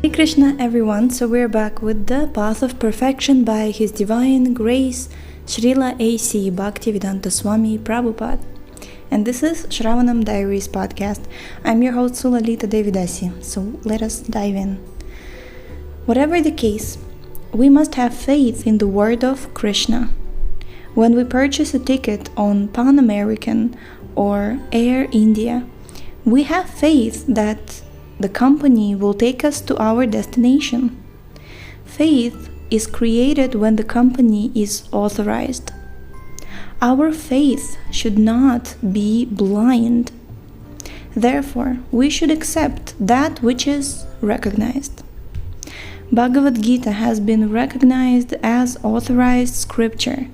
Hare Kṛṣṇa everyone, so we're back with the Path of Perfection by His Divine Grace Srila A.C. Bhaktivedanta Swami Prabhupada. And this is Shravanam Diaries podcast. I'm your host Sulalita Devidasi, so let us dive in. Whatever the case, we must have faith in the word of Krishna. When we purchase a ticket on Pan American or Air India, we have faith that the company will take us to our destination. Faith is created when the company is authorized. Our faith should not be blind. Therefore, we should accept that which is recognized. Bhagavad Gita has been recognized as authorized scripture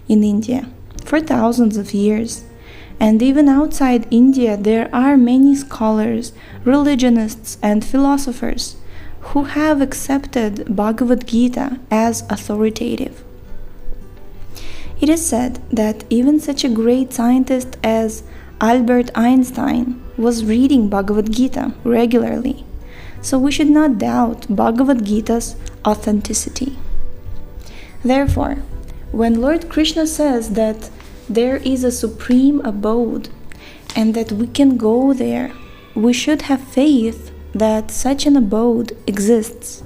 in India for thousands of years. And even outside India, there are many scholars, religionists, and philosophers who have accepted Bhagavad Gita as authoritative. It is said that even such a great scientist as Albert Einstein was reading Bhagavad Gita regularly, so we should not doubt Bhagavad Gita's authenticity. Therefore, when Lord Krishna says that there is a supreme abode and that we can go there, we should have faith that such an abode exists.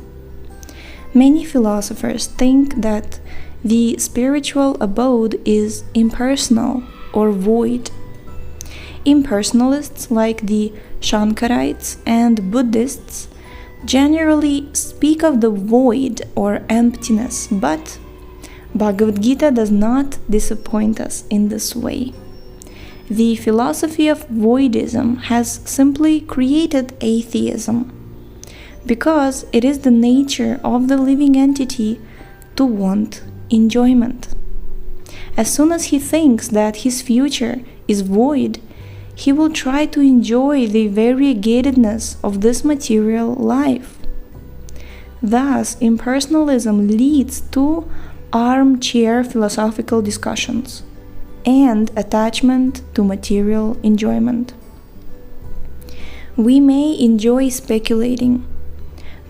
Many philosophers think that the spiritual abode is impersonal or void. Impersonalists like the Shankarites and Buddhists generally speak of the void or emptiness, but Bhagavad Gita does not disappoint us in this way. The philosophy of voidism has simply created atheism, because it is the nature of the living entity to want enjoyment. As soon as he thinks that his future is void, he will try to enjoy the variegatedness of this material life. Thus, impersonalism leads to armchair philosophical discussions and attachment to material enjoyment. We may enjoy speculating,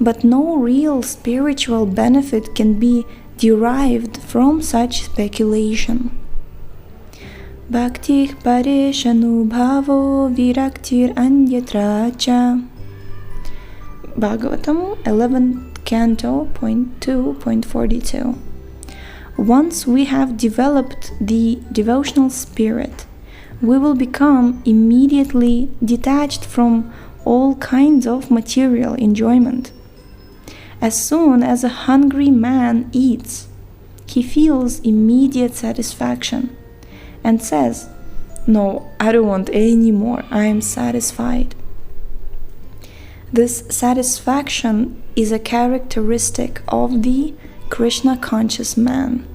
but no real spiritual benefit can be derived from such speculation. Bhakti pareshanu bhavo viraktir anyatra cha. Bhagavatam 11th Canto, point 2.42. Once we have developed the devotional spirit, we will become immediately detached from all kinds of material enjoyment. As soon as a hungry man eats, he feels immediate satisfaction and says, "No, I don't want any more, I am satisfied." This satisfaction is a characteristic of the Krishna conscious man.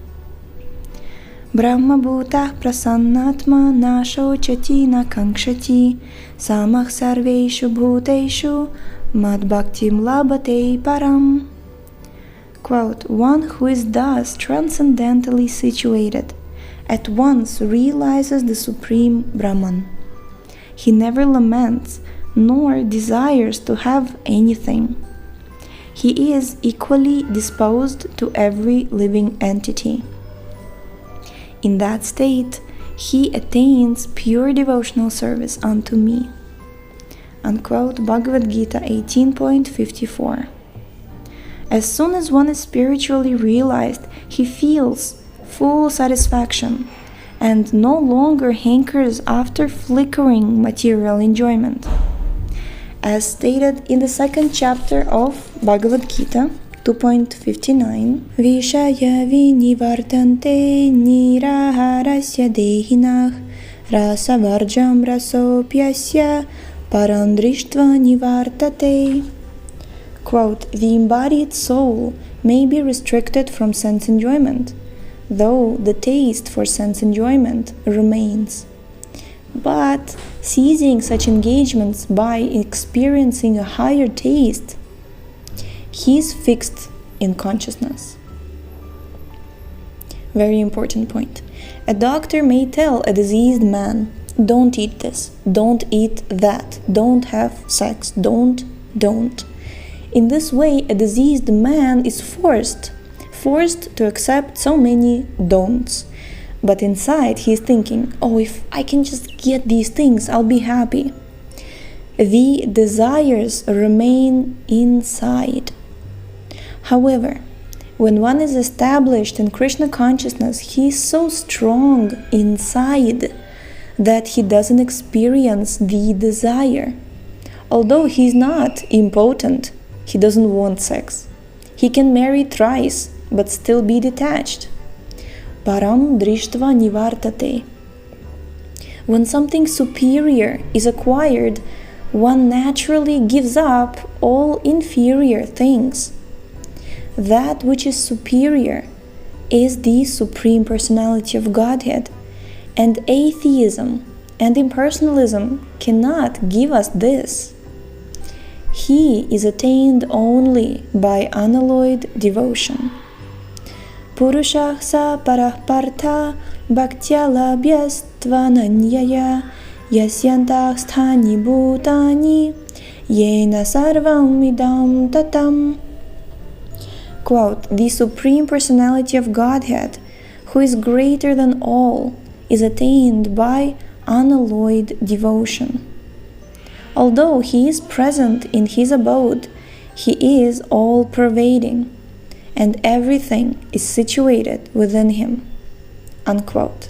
Brahma bhutah prasannatma na shochati na kankshati samah sarveshu bhuteshu mad bhaktim labate param. Quote, one who is thus transcendentally situated at once realizes the supreme Brahman. He never laments nor desires to have anything. He is equally disposed to every living entity. In that state, he attains pure devotional service unto me. Unquote, Bhagavad Gita 18.54. As soon as one is spiritually realized, he feels full satisfaction and no longer hankers after flickering material enjoyment. As stated in the second chapter of Bhagavad Gita, 2.59, Vishaya vinivartante niraharasya dehinah rasavarjam rasopyasya parandrishtva nivartate. Quote, the embodied soul may be restricted from sense enjoyment, though the taste for sense enjoyment remains. But ceasing such engagements by experiencing a higher taste, he is fixed in consciousness. Very important point. A doctor may tell a diseased man, don't eat this, don't eat that, don't have sex, don't. In this way, a diseased man is forced to accept so many don'ts. But inside he is thinking, oh, if I can just get these things, I'll be happy. The desires remain inside. However, when one is established in Krishna consciousness, he is so strong inside that he doesn't experience the desire. Although he is not impotent, he doesn't want sex. He can marry thrice, but still be detached. Param drishtva nivartate. When something superior is acquired, one naturally gives up all inferior things. That which is superior is the Supreme Personality of Godhead, and atheism and impersonalism cannot give us this. He is attained only by unalloyed devotion. Purushah sa parah partha bhaktya labhyastvananyaya yasyantah sthani bhutani yena sarvam idam tatam. Quote, the Supreme Personality of Godhead, who is greater than all, is attained by unalloyed devotion. Although he is present in his abode, he is all-pervading, and everything is situated within him. Unquote.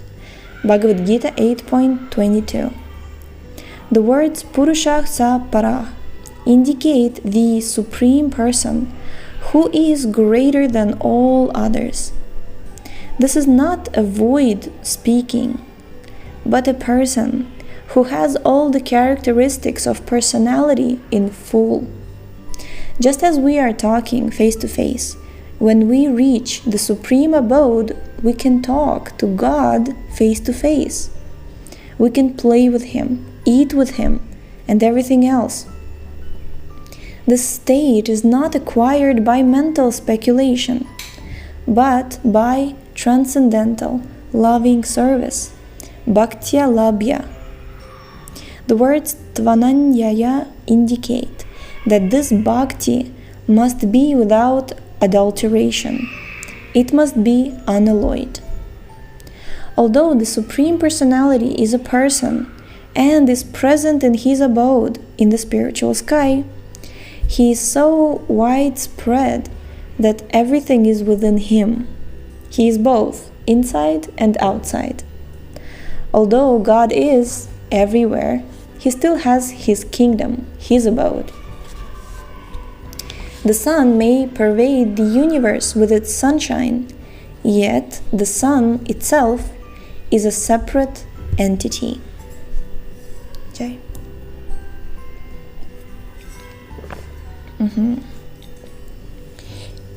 Bhagavad Gita 8.22. The words Purushah sa parah indicate the Supreme Person, who is greater than all others. This is not a void speaking, but a person who has all the characteristics of personality in full. Just as we are talking face to face, when we reach the Supreme Abode, we can talk to God face to face. We can play with Him, eat with Him, and everything else. This state is not acquired by mental speculation, but by transcendental, loving service, bhaktya labhya. The words tvananyaya indicate that this bhakti must be without adulteration. It must be unalloyed. Although the Supreme Personality is a person and is present in his abode in the spiritual sky, he is so widespread that everything is within him. He is both inside and outside. Although God is everywhere, he still has his kingdom, his abode. The sun may pervade the universe with its sunshine, yet the sun itself is a separate entity. Okay.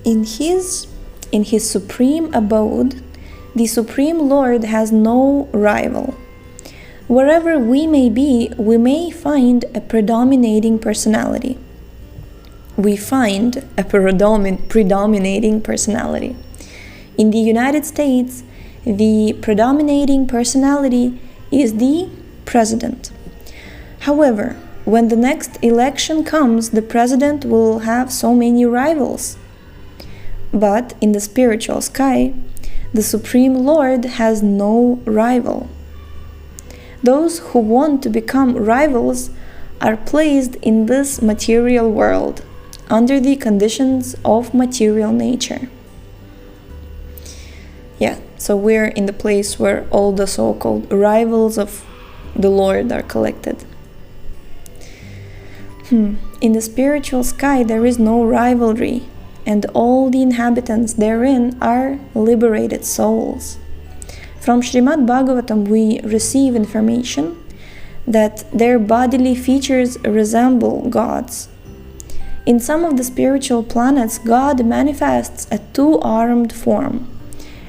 In his supreme abode, the Supreme Lord has no rival. Wherever we may be, we may find a predominating personality. We find a predominating personality. In the United States, the predominating personality is the president. However, when the next election comes, the president will have so many rivals. But in the spiritual sky, the Supreme Lord has no rival. Those who want to become rivals are placed in this material world, under the conditions of material nature. Yeah, so we're in the place where all the so-called rivals of the Lord are collected. In the spiritual sky, there is no rivalry, and all the inhabitants therein are liberated souls. From Srimad Bhagavatam, we receive information that their bodily features resemble God's. In some of the spiritual planets, God manifests a two-armed form,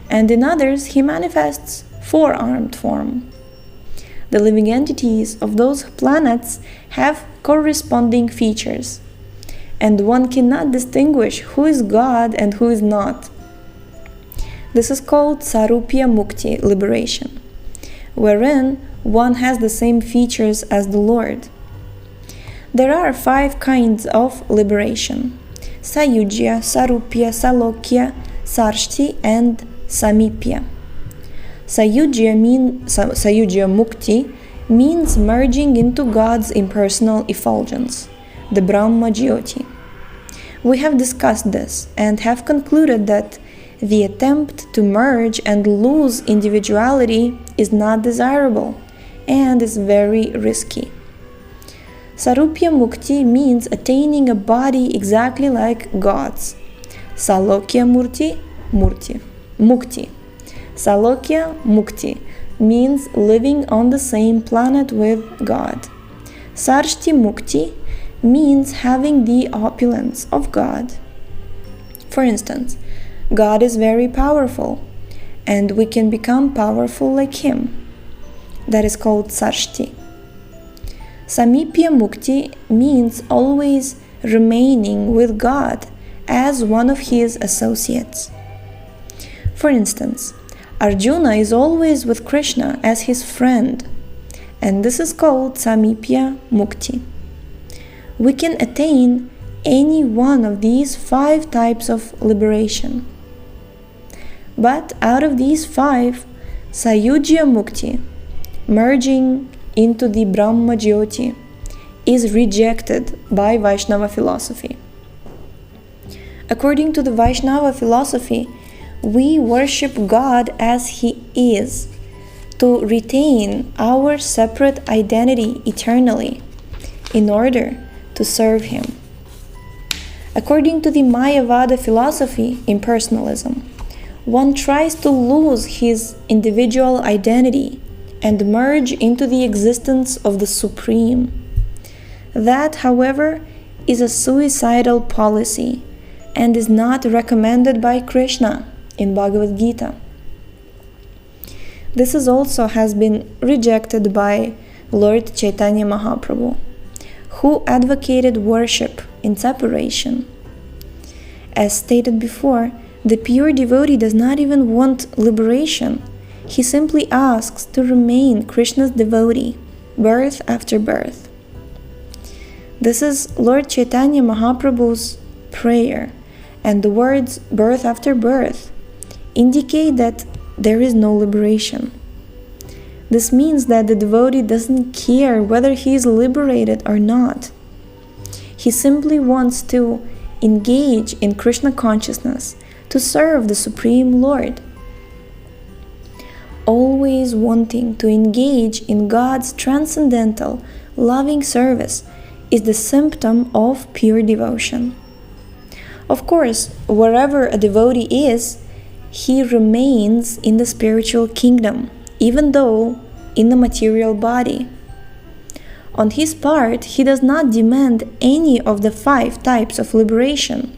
and in others, He manifests four-armed form. The living entities of those planets have corresponding features, and one cannot distinguish who is God and who is not. This is called Sarupya Mukti, liberation, wherein one has the same features as the Lord. There are 5 kinds of liberation. Sayujya, Sarupya, Salokya, Sarshti, and Samipya. Sayujya Mukti means merging into God's impersonal effulgence, the Brahma Jyoti. We have discussed this and have concluded that the attempt to merge and lose individuality is not desirable and is very risky. Sarupya Mukti means attaining a body exactly like God's. Salokya Mukti. Salokya Mukti means living on the same planet with God. Sarshti Mukti means having the opulence of God. For instance, God is very powerful, and we can become powerful like Him. That is called Sarshti. Samipya Mukti means always remaining with God as one of His associates. For instance, Arjuna is always with Kṛṣṇa as his friend, and this is called Samipya Mukti. We can attain any one of these 5 types of liberation. But out of these 5, Sayujya Mukti, merging into the Brahma Jyoti, is rejected by Vaishnava philosophy. According to the Vaishnava philosophy, we worship God as He is to retain our separate identity eternally in order to serve Him. According to the Mayavada philosophy, impersonalism, one tries to lose his individual identity and merge into the existence of the Supreme. That, however, is a suicidal policy and is not recommended by Kṛṣṇa in Bhagavad Gita. This also has been rejected by Lord Chaitanya Mahaprabhu, who advocated worship in separation. As stated before, the pure devotee does not even want liberation. He simply asks to remain Krishna's devotee, birth after birth. This is Lord Chaitanya Mahaprabhu's prayer, and the words birth after birth indicate that there is no liberation. This means that the devotee doesn't care whether he is liberated or not. He simply wants to engage in Krishna consciousness to serve the Supreme Lord. Always wanting to engage in God's transcendental, loving service is the symptom of pure devotion. Of course, wherever a devotee is, he remains in the spiritual kingdom, even though in the material body. On his part, he does not demand any of the 5 types of liberation,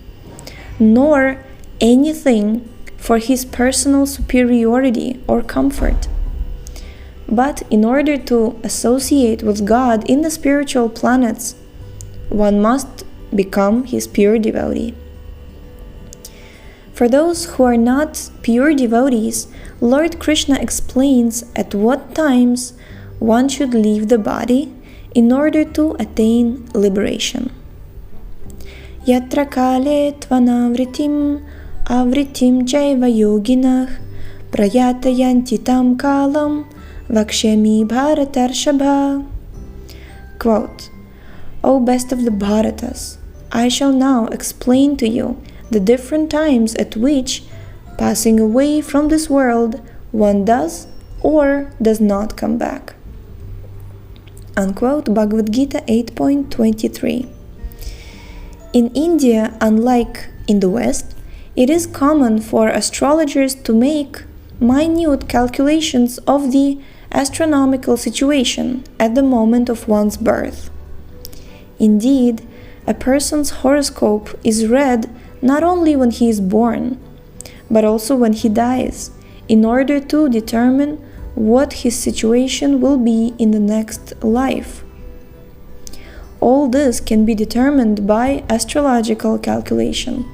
nor anything for his personal superiority or comfort. But in order to associate with God in the spiritual planets, one must become His pure devotee. For those who are not pure devotees, Lord Kṛṣṇa explains at what times one should leave the body in order to attain liberation. Yatra kale tvanavritim avritim chaiva yoginah prayatayanti tam kalam vakshemi bharatarshambha. Quote, O best of the Bharatas, I shall now explain to you the different times at which, passing away from this world, one does or does not come back. Unquote, Bhagavad Gita 8.23. In India, unlike in the West, it is common for astrologers to make minute calculations of the astronomical situation at the moment of one's birth. Indeed, a person's horoscope is read not only when he is born, but also when he dies, in order to determine what his situation will be in the next life. All this can be determined by astrological calculation.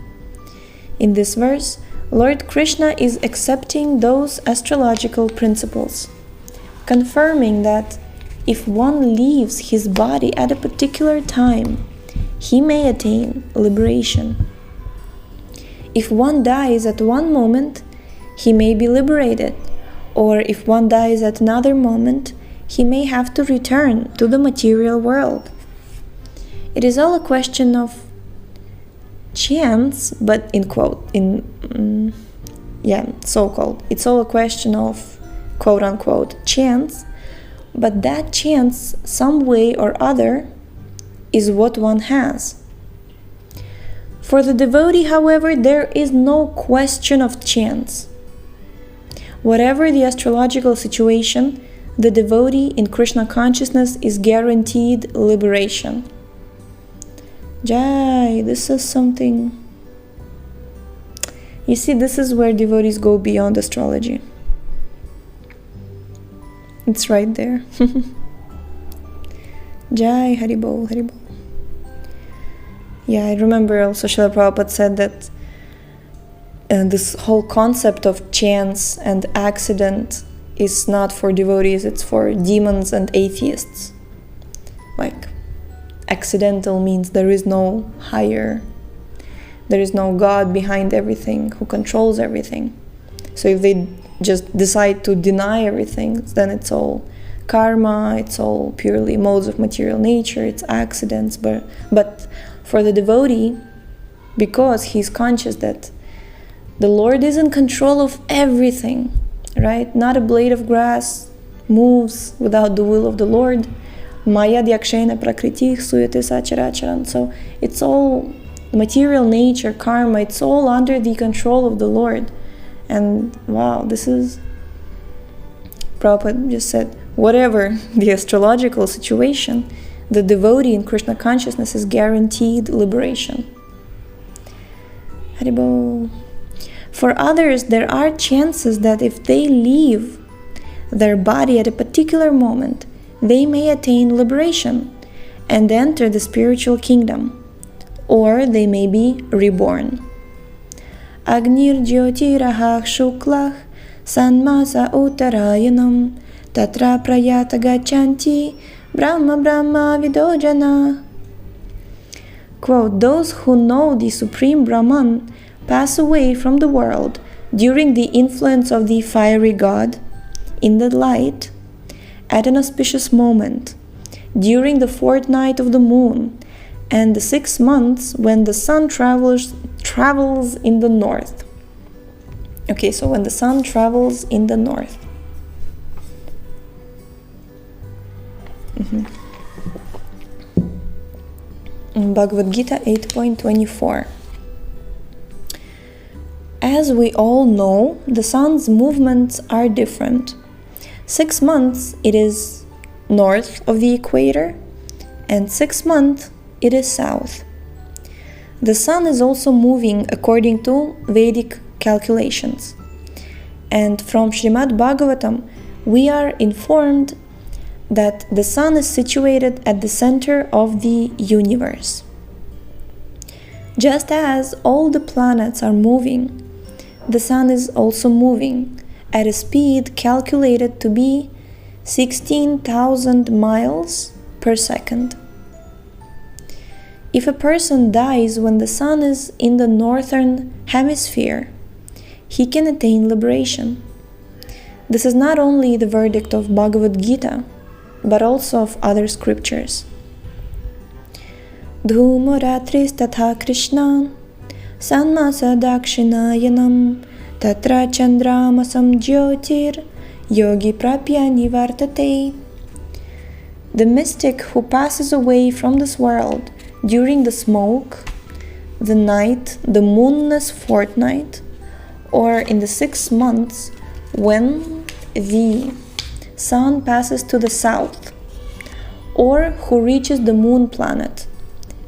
In this verse, Lord Kṛṣṇa is accepting those astrological principles, confirming that if one leaves his body at a particular time, he may attain liberation. if one dies at one moment, he may be liberated, or if one dies at another moment, he may have to return to the material world. It is all a question of chance, but so-called. It's all a question of quote-unquote chance, but that chance, some way or other, is what one has. For the devotee, however, there is no question of chance. Whatever the astrological situation, the devotee in Krishna consciousness is guaranteed liberation. Jai, this is something. You see, this is where devotees go beyond astrology. It's right there. Jai, Haribol, Haribol. Yeah, I remember also Srila Prabhupada said that this whole concept of chance and accident is not for devotees, it's for demons and atheists. Like, accidental means there is no higher, there is no God behind everything who controls everything. So if they just decide to deny everything, then it's all karma, it's all purely modes of material nature, it's accidents. But for the devotee, because he's conscious that the Lord is in control of everything, right? Not a blade of grass moves without the will of the Lord. Maya dyakshena prakriti suyate sacharacharan. So it's all material nature, karma, it's all under the control of the Lord. And wow, this is, Prabhupada just said, whatever the astrological situation, the devotee in Krishna consciousness is guaranteed liberation. Haribol. For others, there are chances that if they leave their body at a particular moment, they may attain liberation and enter the spiritual kingdom, or they may be reborn. Agnir jyotirahah shuklach sanmasa uttarayanam tatra prayata gachanti brahma brahma vidojana. Quote, those who know the Supreme Brahman pass away from the world during the influence of the fiery god in the light at an auspicious moment, during the fortnight of the moon and the 6 months when the sun travels in the north. Okay, so when the sun travels in the north. Bhagavad Gita 8.24. As we all know, the sun's movements are different. 6 months it is north of the equator, and 6 months it is south. The sun is also moving according to Vedic calculations. And from Srimad Bhagavatam, we are informed that the sun is situated at the center of the universe. Just as all the planets are moving, the sun is also moving at a speed calculated to be 16,000 miles per second. If a person dies when the sun is in the northern hemisphere, he can attain liberation. This is not only the verdict of Bhagavad Gita, but also of other scriptures. Dhumo ratris tatha Kṛṣṇa sanmasa dakshinayanam tatra chandramasam jyotir yogi prapya nivartate. The mystic who passes away from this world during the smoke, the night, the moonless fortnight, or in the 6 months when the sun passes to the south, or who reaches the moon planet,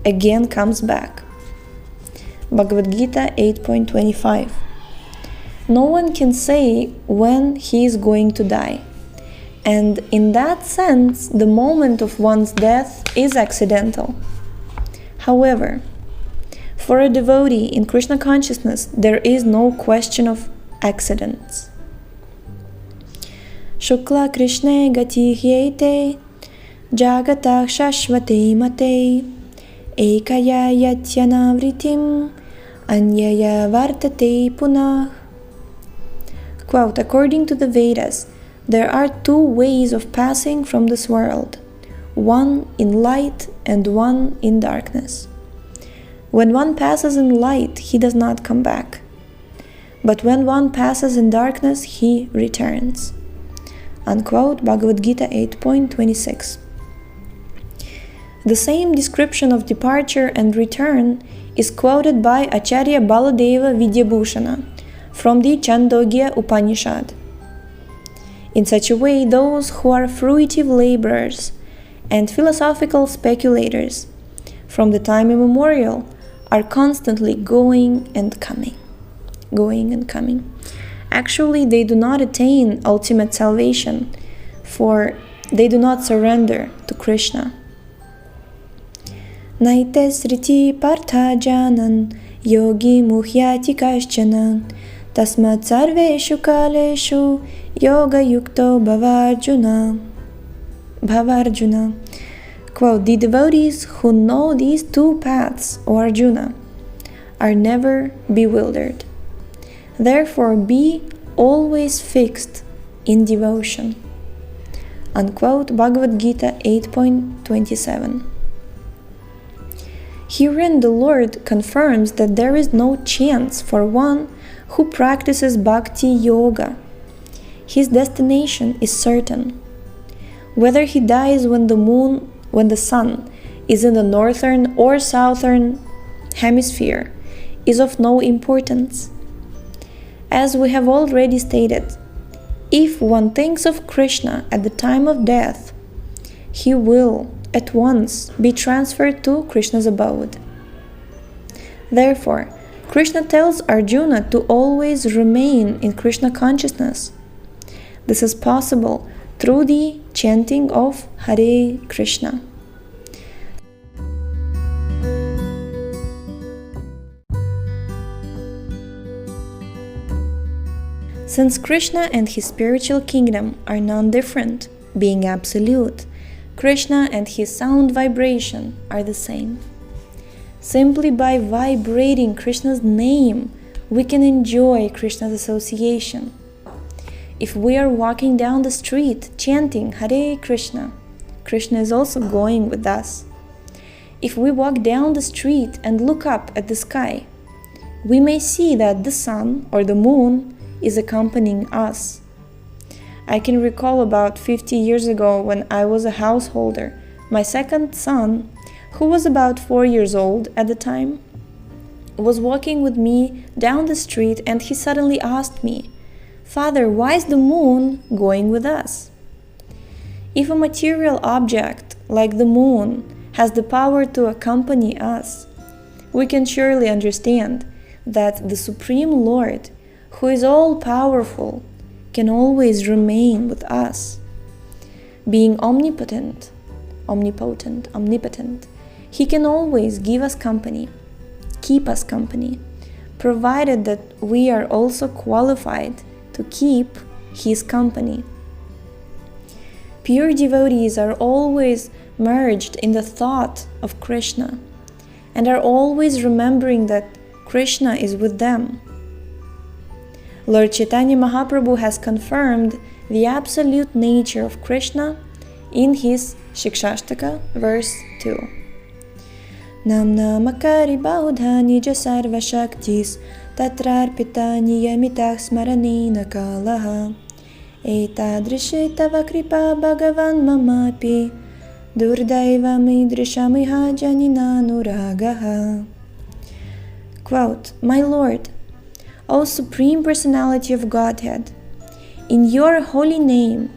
again comes back. Bhagavad Gita 8.25. No one can say when he is going to die. And in that sense, the moment of one's death is accidental. However, for a devotee in Krishna consciousness, there is no question of accidents. Shukla Krishna gati hyete jagatah shashvate mate ekaya yatyanavritim anyaya vartate punah. Quote, according to the Vedas, there are two ways of passing from this world, one in light and one in darkness. When one passes in light, he does not come back. But when one passes in darkness, he returns. Unquote, Bhagavad Gita 8.26. The same description of departure and return is quoted by Acharya Baladeva Vidyabhushana from the Chandogya Upanishad. In such a way, those who are fruitive laborers and philosophical speculators from the time immemorial are constantly going and coming. Actually, they do not attain ultimate salvation, for they do not surrender to Krishna. Naite sriti partha janan yogi muhyati kaschana tasmat sarveshu kaleshu yoga yukto bhavarjuna. Quote, the devotees who know these two paths, O Arjuna, are never bewildered. Therefore, be always fixed in devotion. Unquote, Bhagavad Gita 8.27. Herein the Lord confirms that there is no chance for one who practices bhakti yoga. His destination is certain. Whether he dies when the sun is in the northern or southern hemisphere is of no importance. As we have already stated, if one thinks of Krishna at the time of death, he will at once be transferred to Krishna's abode. Therefore, Krishna tells Arjuna to always remain in Krishna consciousness. This is possible through the chanting of Hare Kṛṣṇa. Since Krishna and his spiritual kingdom are non-different, being absolute, Krishna and his sound vibration are the same. Simply by vibrating Krishna's name, we can enjoy Krishna's association. If we are walking down the street chanting Hare Kṛṣṇa, Krishna is also going with us. If we walk down the street and look up at the sky, we may see that the sun or the moon is accompanying us. I can recall about 50 years ago when I was a householder, my second son, who was about 4 years old at the time, was walking with me down the street, and he suddenly asked me, "Father, why is the moon going with us?" If a material object like the moon has the power to accompany us, we can surely understand that the Supreme Lord, who is all-powerful, can always remain with us. Being omnipotent, he can always give us company, keep us company, provided that we are also qualified to keep his company. Pure devotees are always merged in the thought of Krishna and are always remembering that Krishna is with them. Lord Chaitanya Mahaprabhu has confirmed the absolute nature of Krishna in his Shikshashtaka, verse 2. Namnamakari baudha nija sarva shaktis tatrarpita niyamitah smaranena kalaha etadrishe tava kripa bhagavan mamapi durdaivam idrishamiha janina nuragaha. Quote, My Lord, O Supreme Personality of Godhead, in your holy name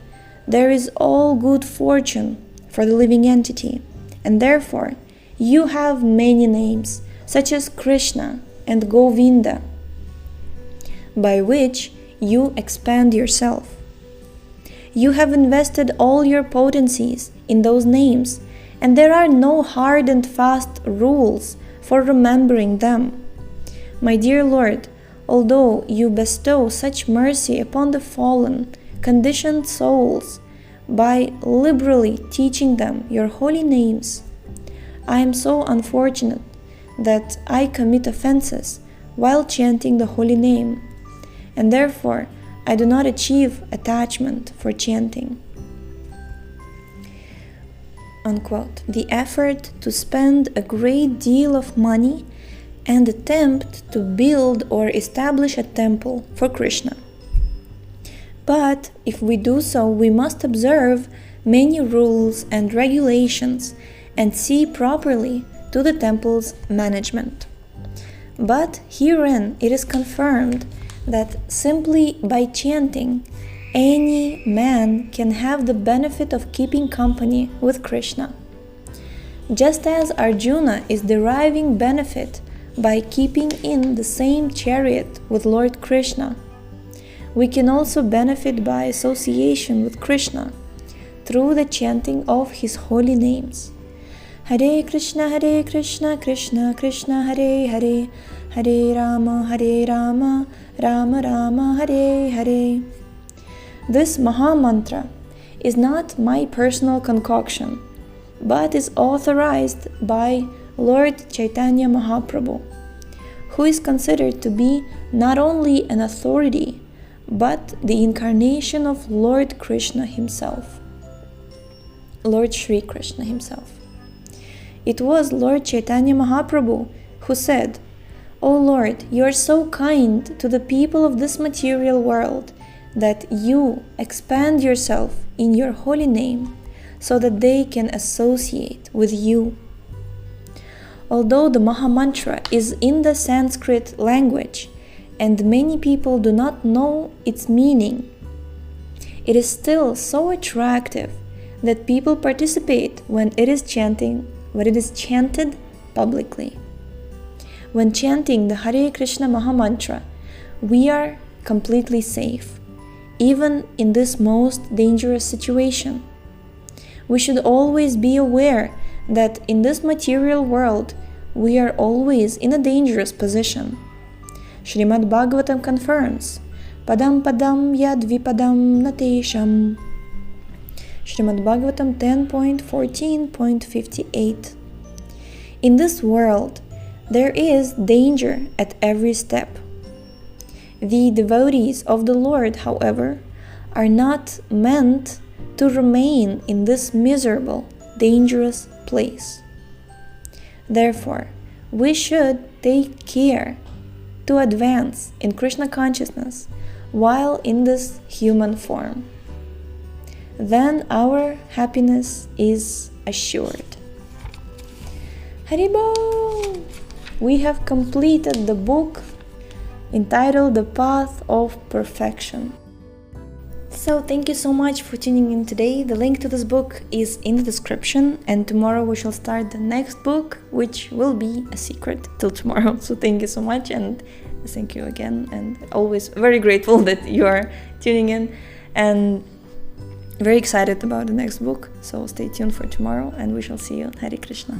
there is all good fortune for the living entity, and therefore you have many names, such as Krishna and Govinda, by which you expand yourself. You have invested all your potencies in those names, and there are no hard and fast rules for remembering them. My dear Lord, although you bestow such mercy upon the fallen, conditioned souls by liberally teaching them your holy names, I am so unfortunate that I commit offenses while chanting the holy name, and therefore I do not achieve attachment for chanting." Unquote. The effort to spend a great deal of money and attempt to build or establish a temple for Kṛṣṇa. But if we do so, we must observe many rules and regulations and see properly to the temple's management. But herein it is confirmed that simply by chanting, any man can have the benefit of keeping company with Kṛṣṇa. Just as Arjuna is deriving benefit by keeping in the same chariot with Lord Kṛṣṇa, we can also benefit by association with Kṛṣṇa through the chanting of his holy names. Hare Kṛṣṇa, Hare Kṛṣṇa, Kṛṣṇa Kṛṣṇa, Hare Hare, Hare Rama, Rama Rama, Hare Hare. This Maha Mantra is not my personal concoction, but is authorized by Lord Chaitanya Mahaprabhu, who is considered to be not only an authority, but the incarnation of Lord Kṛṣṇa himself, Lord Shri Kṛṣṇa himself. It was Lord Chaitanya Mahaprabhu who said, "O Lord, you are so kind to the people of this material world that you expand yourself in your holy name so that they can associate with you." Although the Maha Mantra is in the Sanskrit language and many people do not know its meaning, it is still so attractive that people participate when it is chanted publicly. When chanting the Hare Kṛṣṇa Maha Mantra, we are completely safe, even in this most dangerous situation. We should always be aware that in this material world, we are always in a dangerous position. Srimad Bhagavatam confirms, "Padam padam yad vipadam natesham." Srimad Bhagavatam 10.14.58. In this world, there is danger at every step. The devotees of the Lord, however, are not meant to remain in this miserable, dangerous place. Therefore, we should take care to advance in Krishna consciousness while in this human form. Then our happiness is assured. Haribol! We have completed the book entitled The Path of Perfection. So thank you so much for tuning in today. The link to this book is in the description, and tomorrow we shall start the next book, which will be a secret till tomorrow. So thank you so much, and thank you again, and always very grateful that you are tuning in, and very excited about the next book. So stay tuned for tomorrow, and we shall see you. Hare Kṛṣṇa.